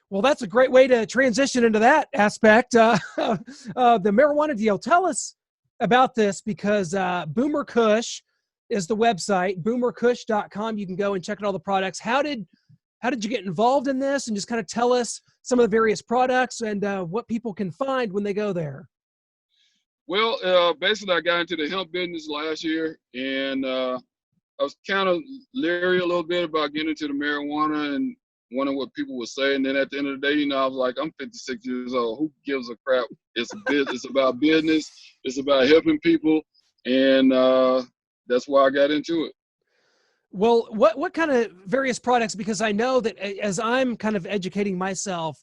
Well, that's a great way to transition into that aspect. The marijuana deal. Tell us about this because Boomer Kush is the website, boomerkush.com. You can go and check out all the products. How did you get involved in this? And just kind of tell us some of the various products and what people can find when they go there. Well, basically, I got into the hemp business last year, and I was kind of leery a little bit about getting into the marijuana and wondering what people would say. And then at the end of the day, I was like, I'm 56 years old. Who gives a crap? It's a business. It's about business. It's about helping people, and that's why I got into it. Well, what kind of various products? Because I know that as I'm kind of educating myself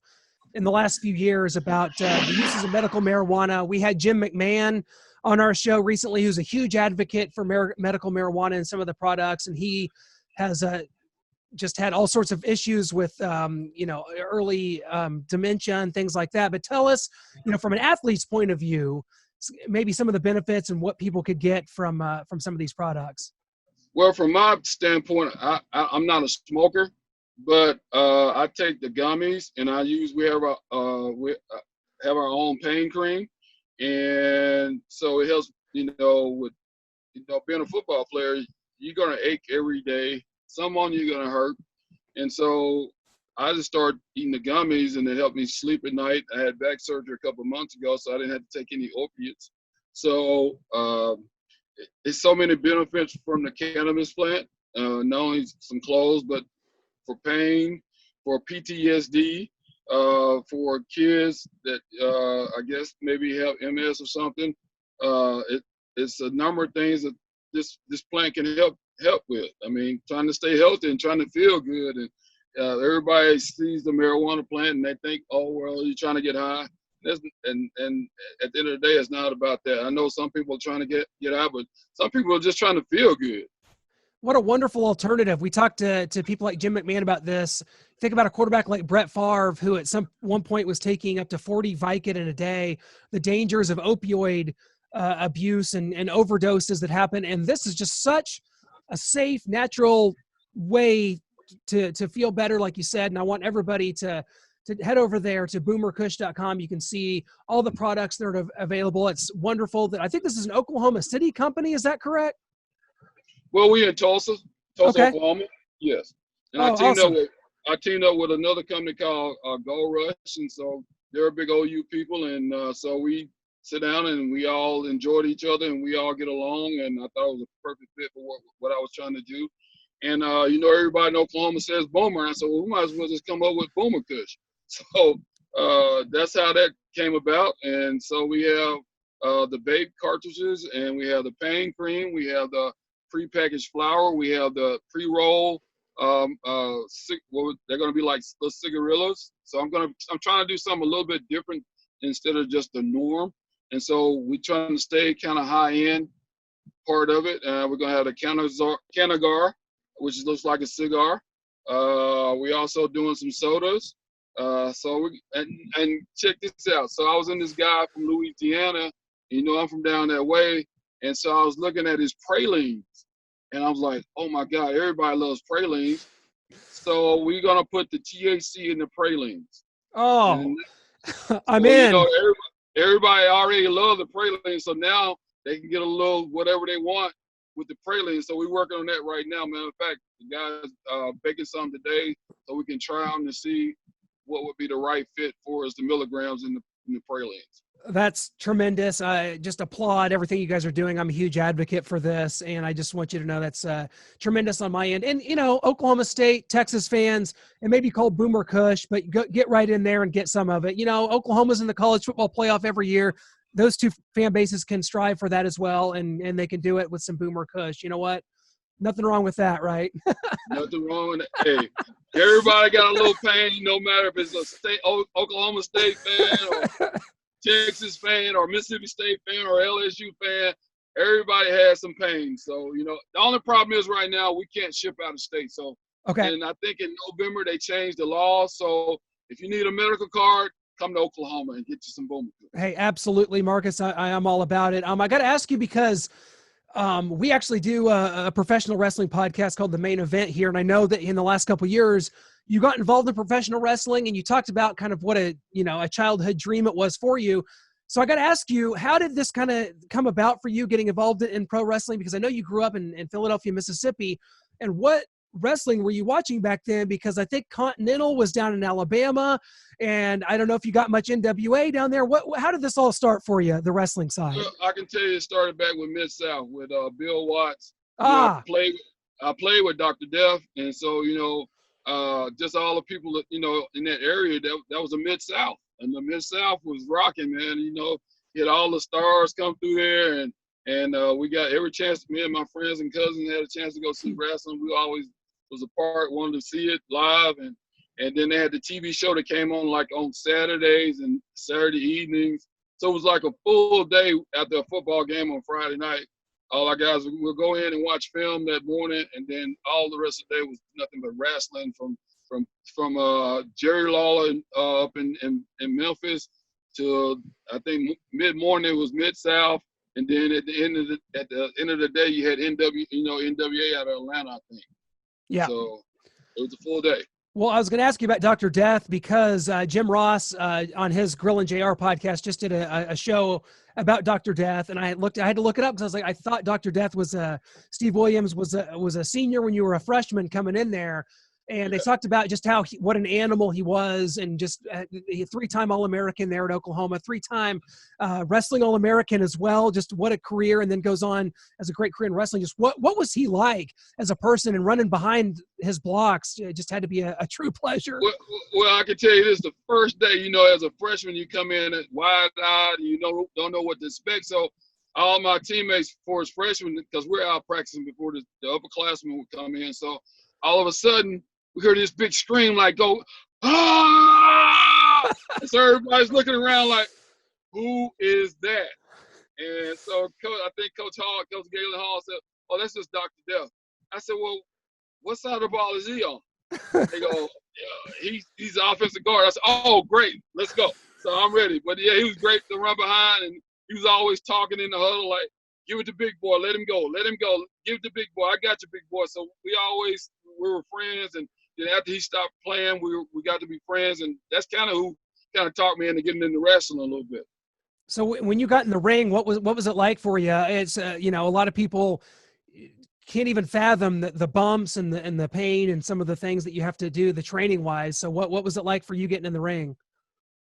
in the last few years about the uses of medical marijuana, we had Jim McMahon on our show recently, who's a huge advocate for medical marijuana and some of the products, and he has just had all sorts of issues with early dementia and things like that. But tell us, from an athlete's point of view, maybe some of the benefits and what people could get from some of these products. Well, from my standpoint, I'm not a smoker, but I take the gummies, and we have our own pain cream, and so it helps. With being a football player, you're gonna ache every day. Some on you're gonna hurt, and so I just started eating the gummies, and it helped me sleep at night. I had back surgery a couple of months ago, so I didn't have to take any opiates. So it's so many benefits from the cannabis plant, not only some clothes, but for pain, for PTSD, for kids that I guess maybe have MS or something. It's a number of things that this plant can help with. I mean, trying to stay healthy and trying to feel good. And everybody sees the marijuana plant and they think, oh, well, you're trying to get high. And at the end of the day, it's not about that. I know some people are trying to get high, but some people are just trying to feel good. What a wonderful alternative. We talked to people like Jim McMahon about this. Think about a quarterback like Brett Favre, who at one point was taking up to 40 Vicodin in a day, the dangers of opioid abuse and overdoses that happen. And this is just such a safe, natural way to feel better, like you said. And I want everybody to head over there to boomerkush.com. You can see all the products that are available. It's wonderful. That I think this is an Oklahoma City company. Is that correct? Well, we in Tulsa, okay. Oklahoma. Yes. And awesome. I teamed up with another company called Gold Rush, and so they're big OU people, and so we sit down and we all enjoyed each other and we all get along, and I thought it was a perfect fit for what I was trying to do. And everybody in Oklahoma says Boomer, and I said, well, we might as well just come up with Boomer Kush. So that's how that came about. And so we have the vape cartridges, and we have the pain cream, we have the pre-packaged flour, we have the pre-roll. They're going to be like the cigarillas. So I'm trying to do something a little bit different instead of just the norm. And so we're trying to stay kind of high end part of it. We're going to have the Canagar, which looks like a cigar. We also doing some sodas. And check this out. So I was in this guy from Louisiana, I'm from down that way. And so I was looking at his pralines, and I was like, oh my God, everybody loves pralines. So we're going to put the THC in the pralines. Oh, I'm in. Everybody already loves the pralines, so now they can get a little whatever they want with the pralines. So we're working on that right now. Matter of fact, the guys baking some today so we can try them to see what would be the right fit for us, the milligrams in the pralines. That's tremendous. I just applaud everything you guys are doing. I'm a huge advocate for this, and I just want you to know that's tremendous on my end. And, Oklahoma State, Texas fans, it may be called Boomer Kush, but get right in there and get some of it. Oklahoma's in the college football playoff every year. Those two fan bases can strive for that as well, and they can do it with some Boomer Kush. You know what? Nothing wrong with that, right? Nothing wrong with that. Hey, everybody got a little pain, no matter if it's a Oklahoma State fan or Texas fan or Mississippi State fan or LSU fan. Everybody has some pain. So, the only problem is right now we can't ship out of state. So, okay. And I think in November they changed the law. So if you need a medical card, come to Oklahoma and get you some Boomer. Hey, absolutely, Marcus. I am all about it. I got to ask you because We actually do a professional wrestling podcast called The Main Event here. And I know that in the last couple of years, you got involved in professional wrestling and you talked about kind of what a childhood dream it was for you. So I got to ask you, how did this kind of come about for you getting involved in pro wrestling? Because I know you grew up in Philadelphia, Mississippi. And what wrestling were you watching back then? Because I think Continental was down in Alabama. And I don't know if you got much NWA down there. How did this all start for you, the wrestling side? Well, I can tell you it started back with Mid-South with Bill Watts. Ah. I played with Dr. Death. And so, just all the people that, in that area, that was a Mid-South. And the Mid-South was rocking, man. You had all the stars come through there. And we got every chance, me and my friends and cousins had a chance to go see wrestling. We always was a part, wanted to see it live. And then they had the TV show that came on like on Saturdays and Saturday evenings. So it was like a full day after a football game on Friday night. All our guys would go in and watch film that morning, and then all the rest of the day was nothing but wrestling from Jerry Lawler up in Memphis to I think mid-morning it was Mid-South, and then at the end of the day you had NWA out of Atlanta, I think. Yeah. So it was a full day. Well, I was going to ask you about Dr. Death because Jim Ross on his Grill and JR podcast just did a show about Dr. Death, and I had to look it up because I was like, I thought Dr. Death was Steve Williams was a senior when you were a freshman coming in there, and they talked about just what an animal he was, and just a 3-time All-American there at Oklahoma, 3-time wrestling All-American as well. Just what a career, and then goes on as a great career in wrestling. Just what was he like as a person, and running behind his blocks? It just had to be a true pleasure. Well, I can tell you this: the first day, as a freshman, you come in wide-eyed, and don't know what to expect. So all my teammates, for as freshmen, because we're out practicing before the upperclassmen would come in, so all of a sudden we heard this big scream, like, go, ah! So everybody's looking around like, who is that? And so I think Coach Galen Hall said, oh, that's just Dr. Death. I said, well, what side of the ball is he on? They go, yeah, he's the offensive guard. I said, oh, great, let's go. So I'm ready. But, yeah, he was great to run behind, and he was always talking in the huddle like, give it to big boy, let him go, give it to big boy, I got you, big boy. So we were friends, and then after he stopped playing, we got to be friends, and that's kind of who kind of talked me into getting into wrestling a little bit. So when you got in the ring, what was it like for you? It's a lot of people can't even fathom the bumps and the pain and some of the things that you have to do, the training wise. So what was it like for you getting in the ring?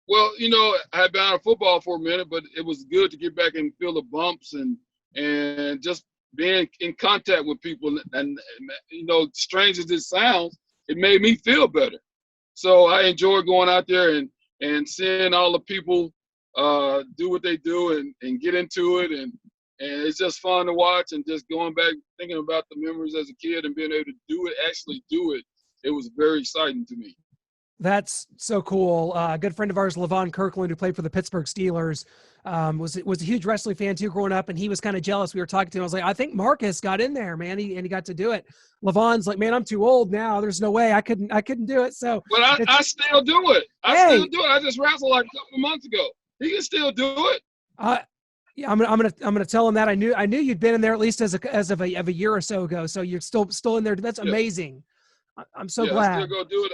Well, I had been out of football for a minute, but it was good to get back and feel the bumps and just being in contact with people, and strange as it sounds, it made me feel better. So I enjoy going out there and seeing all the people do what they do and get into it, and it's just fun to watch, and just going back thinking about the memories as a kid and being able to actually do it. It was very exciting to me. That's so cool. A good friend of ours, Levon Kirkland, who played for the Pittsburgh Steelers, was a huge wrestling fan too growing up, and he was kind of jealous. We were talking to him. I was like, I think Marcus got in there, man, and he got to do it. Levon's like, man, I'm too old now. There's no way I couldn't do it. So, but I still do it. Still do it. I just wrestled like a couple months ago. He can still do it. Yeah, I'm gonna tell him that. I knew you'd been in there at least as of a year or so ago. So you're still in there. That's amazing. I'm so glad. I still go do it.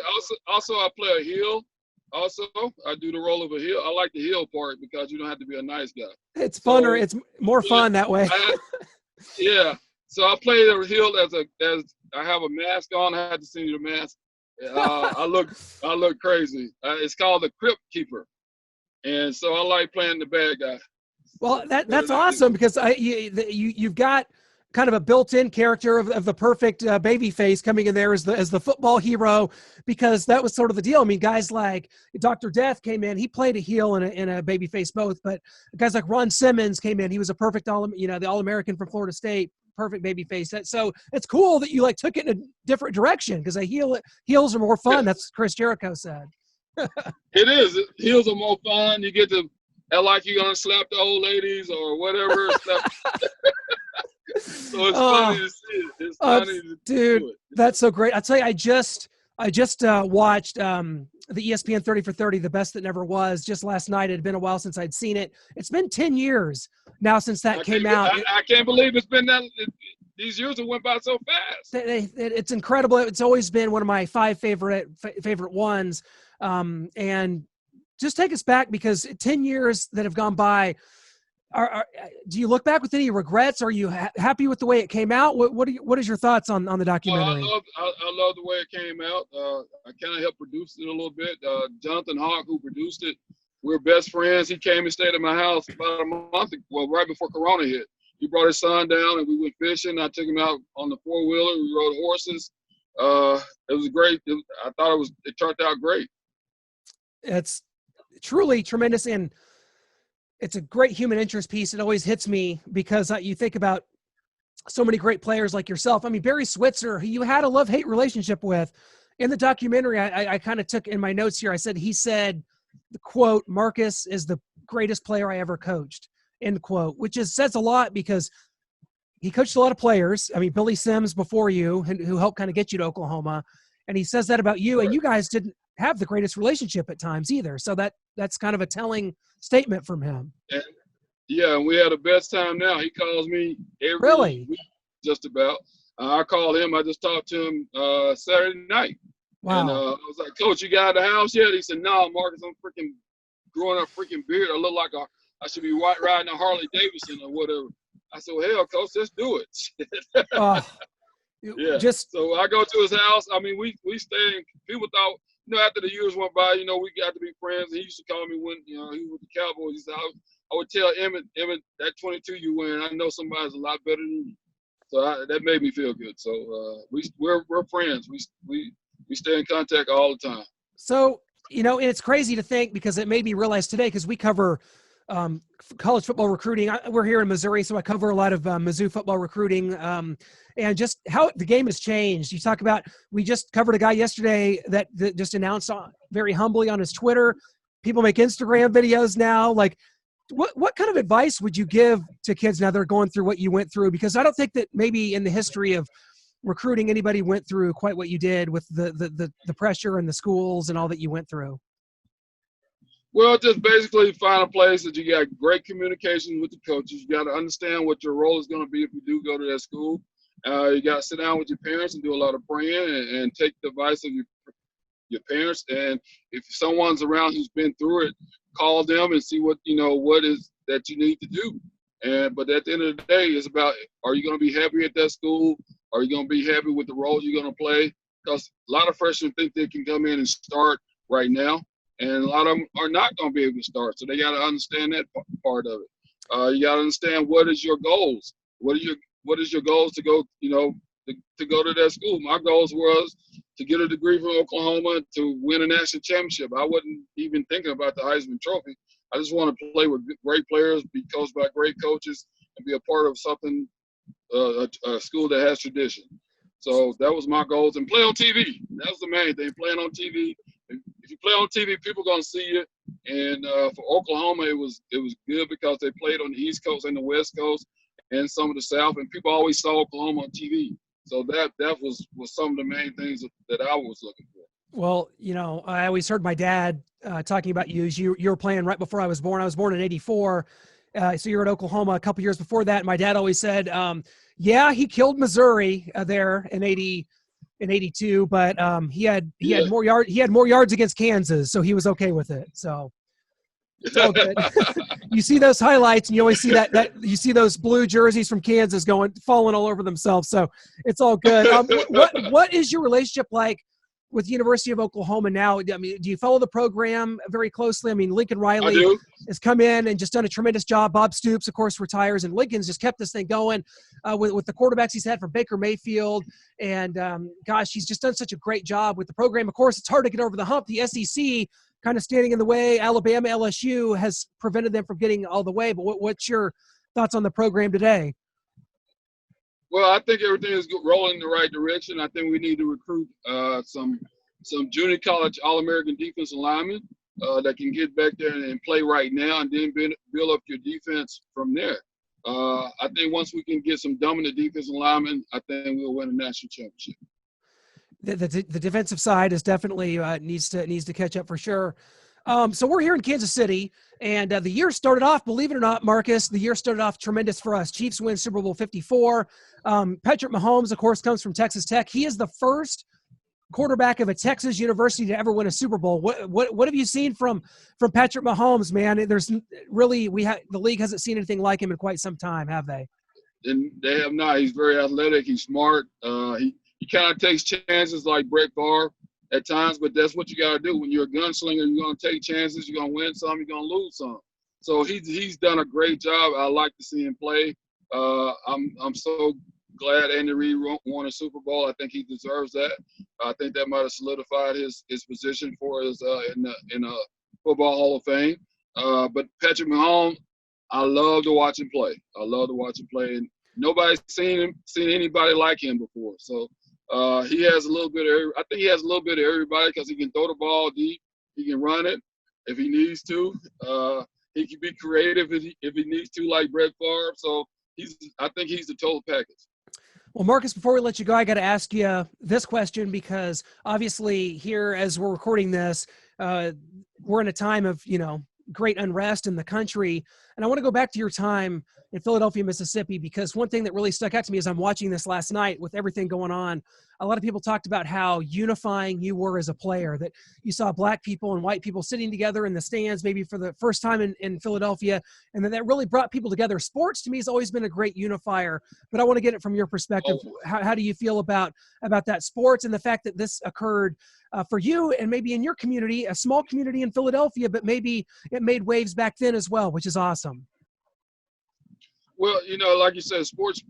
Also, I play a heel. Also, I do the role of a heel. I like the heel part because you don't have to be a nice guy. It's funner. It's more fun that way. Yeah. So I play the heel as I have a mask on. I had to send you the mask. I look crazy. It's called the Crypt Keeper, and so I like playing the bad guy. Well, that's awesome because you've got kind of a built-in character of the perfect baby face coming in there as the football hero, because that was sort of the deal. I mean, guys like Dr. Death came in, he played a heel and a baby face both, but guys like Ron Simmons came in, he was a perfect the All-American from Florida State, perfect baby face. So it's cool that you took it in a different direction, because heels are more fun. Yeah. That's what Chris Jericho said. It is. Heels are more fun. You get to act like you're gonna slap the old ladies or whatever. So it's funny to see it. It's funny to dude, do it. That's so great. I'll tell you, I just watched the ESPN 30 for 30, the best that never was, just last night. It had been a while since I'd seen it. It's been 10 years now since that came out. I can't believe it's been that. These years have went by so fast. It's incredible. It's always been one of my 5 favorite ones. And just take us back, because 10 years that have gone by. Do you look back with any regrets? Are you happy with the way it came out? What is your thoughts on the documentary? I love the way it came out. I kind of helped produce it a little bit. Jonathan Hawk, who produced it, we're best friends. He came and stayed at my house about a month ago, well, right before Corona hit. He brought his son down and we went fishing. I took him out on the 4-wheeler. We rode horses. It was great. I thought it turned out great. It's truly tremendous, and it's a great human interest piece. It always hits me because you think about so many great players like yourself. I mean, Barry Switzer, who you had a love-hate relationship with. In the documentary, I kind of took in my notes here, he said, the quote, "Marcus is the greatest player I ever coached," end quote, which says a lot, because he coached a lot of players. I mean, Billy Sims before you, who helped kind of get you to Oklahoma. And he says that about you, and you guys didn't have the greatest relationship at times either. So that's kind of a telling statement from him. And we had the best time now. He calls me every week, just about. I called him. I just talked to him Saturday night. Wow. And I was like, "Coach, you got out of the house yet?" He said, "No, Marcus, I'm freaking growing a freaking beard. I look like I should be riding a Harley Davidson or whatever." I said, "Well, hell, Coach, let's do it." Yeah. So I go to his house. I mean, we stayed. People thought, after the years went by, we got to be friends. He used to call me when, he was with the Cowboys. He said, I would tell Emmett, that 22 you wearing, I know somebody's a lot better than you. So that made me feel good. So we're friends. We stay in contact all the time. So, and it's crazy to think, because it made me realize today, because we cover college football recruiting. We're here in Missouri, so I cover a lot of Mizzou football recruiting, and just how the game has changed. You talk about, we just covered a guy yesterday that just announced very humbly on his Twitter. People make Instagram videos now. Like, what kind of advice would you give to kids now that are going through what you went through? Because I don't think that maybe in the history of recruiting anybody went through quite what you did with the pressure and the schools and all that you went through. Well, just basically find a place that you got great communication with the coaches. You got to understand what your role is going to be if you do go to that school. You got to sit down with your parents and do a lot of praying and take the advice of your parents. And if someone's around who's been through it, call them and see what is that you need to do. But at the end of the day, it's about, are you going to be happy at that school? Are you going to be happy with the role you're going to play? Because a lot of freshmen think they can come in and start right now. And a lot of them are not going to be able to start. So they got to understand that part of it. You got to understand, what is your goals? What is your goals to go, to go to that school? My goals was to get a degree from Oklahoma, to win a national championship. I wasn't even thinking about the Heisman Trophy. I just want to play with great players, be coached by great coaches, and be a part of something, a school that has tradition. So that was my goals. And play on TV. That was the main thing, playing on TV. If you play on TV, people are going to see you. And for Oklahoma, it was good because they played on the East Coast and the West Coast and some of the South, and people always saw Oklahoma on TV. So that was some of the main things that I was looking for. Well, I always heard my dad talking about you. You were playing right before I was born. I was born in '84. So you're at Oklahoma a couple years before that. My dad always said, yeah, he killed Missouri there in '82, but he had more yards against Kansas, so he was okay with it. So it's all good. You see those highlights, and you always see that you see those blue jerseys from Kansas falling all over themselves. So it's all good. What is your relationship like with the University of Oklahoma now? I mean, do you follow the program very closely? I mean, Lincoln Riley has come in and just done a tremendous job. Bob Stoops, of course, retires, and Lincoln's just kept this thing going with the quarterbacks he's had from Baker Mayfield. And, gosh, he's just done such a great job with the program. Of course, it's hard to get over the hump. The SEC kind of standing in the way. Alabama, LSU has prevented them from getting all the way. But what's your thoughts on the program today? Well, I think everything is rolling in the right direction. I think we need to recruit some junior college All-American defensive linemen that can get back there and play right now, and then build up your defense from there. I think once we can get some dominant defensive linemen, I think we'll win a national championship. The defensive side is definitely needs to catch up for sure. So we're here in Kansas City, and the year started off, believe it or not, Marcus, the year started off tremendous for us. Chiefs win Super Bowl 54. Patrick Mahomes, of course, comes from Texas Tech. He is the first quarterback of a Texas university to ever win a Super Bowl. What have you seen from Patrick Mahomes, man? There's really the league hasn't seen anything like him in quite some time, have they? And they have not. He's very athletic. He's smart. He kind of takes chances like Brett Favre at times, but that's what you got to do. When you're a gunslinger, you're going to take chances. You're going to win some. You're going to lose some. So he's done a great job. I like to see him play. I'm so glad Andy Reid won a Super Bowl. I think he deserves that. I think that might have solidified his position for us in the Football Hall of Fame. But Patrick Mahomes, I love to watch him play. I love to watch him play, and nobody's seen anybody like him before. So he has a little bit of. I think he has a little bit of everybody because he can throw the ball deep. He can run it if he needs to. He can be creative if he needs to, like Brett Favre. So I think he's the total package. Well, Marcus, before we let you go, I got to ask you this question because obviously here, as we're recording this, we're in a time of, great unrest in the country. And I want to go back to your time in Philadelphia, Mississippi, because one thing that really stuck out to me as I'm watching this last night with everything going on, a lot of people talked about how unifying you were as a player, that you saw black people and white people sitting together in the stands, maybe for the first time in Philadelphia. And then that really brought people together. Sports to me has always been a great unifier, but I want to get it from your perspective. How do you feel about that sports and the fact that this occurred for you and maybe in your community, a small community in Philadelphia, but maybe it made waves back then as well, which is awesome. Well, like you said, sports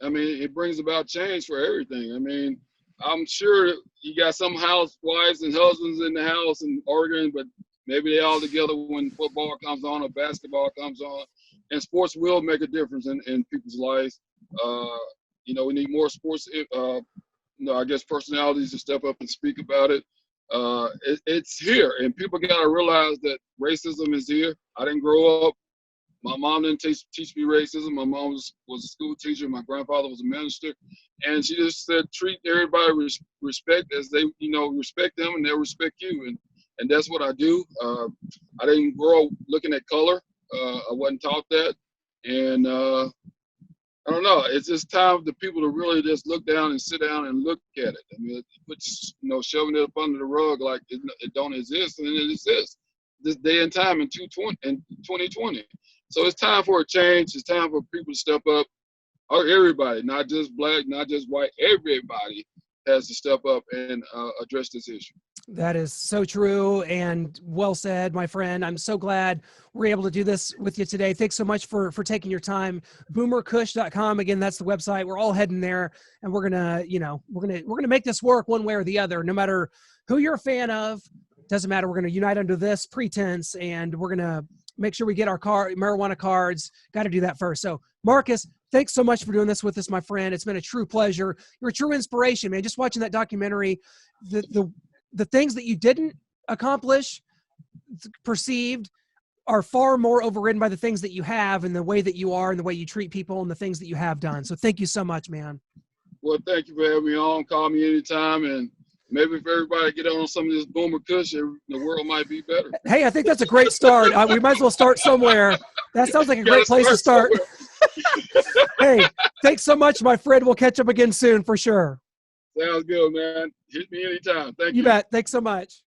it brings about change for everything. I mean, I'm sure you got some housewives and husbands in the house and arguing, but maybe they all together when football comes on or basketball comes on. And sports will make a difference in people's lives. We need more sports I guess personalities to step up and speak about it. It's here, and people got to realize that racism is here. I didn't grow up. My mom didn't teach me racism. My mom was a school teacher. My grandfather was a minister, and she just said treat everybody with respect as they respect them, and they'll respect you. And that's what I do. I didn't grow up looking at color. I wasn't taught that, and I don't know. It's just time for the people to really just look down and sit down and look at it. I mean, shoving it up under the rug like it don't exist, and it exists this day and time in 2020. So it's time for a change. It's time for people to step up. Or everybody, not just black, not just white. Everybody has to step up and address this issue. That is so true and well said, my friend. I'm so glad we're able to do this with you today. Thanks so much for taking your time. Boomerkush.com. Again, that's the website. We're all heading there, and we're gonna make this work one way or the other. No matter who you're a fan of, doesn't matter. We're gonna unite under this pretense, and we're gonna make sure we get our marijuana cards. Got to do that first. So, Marcus, thanks so much for doing this with us, my friend. It's been a true pleasure. You're a true inspiration, man. Just watching that documentary, the things that you didn't accomplish, perceived, are far more overridden by the things that you have and the way that you are and the way you treat people and the things that you have done. So thank you so much, man. Well, thank you for having me on. Call me anytime, and maybe if everybody get on some of this Boomer Kush, the world might be better. Hey, I think that's a great start. We might as well start somewhere. That sounds like a great place to start. Hey, thanks so much, my friend. We'll catch up again soon for sure. Sounds good, man. Hit me anytime. Thank you. You bet. Thanks so much.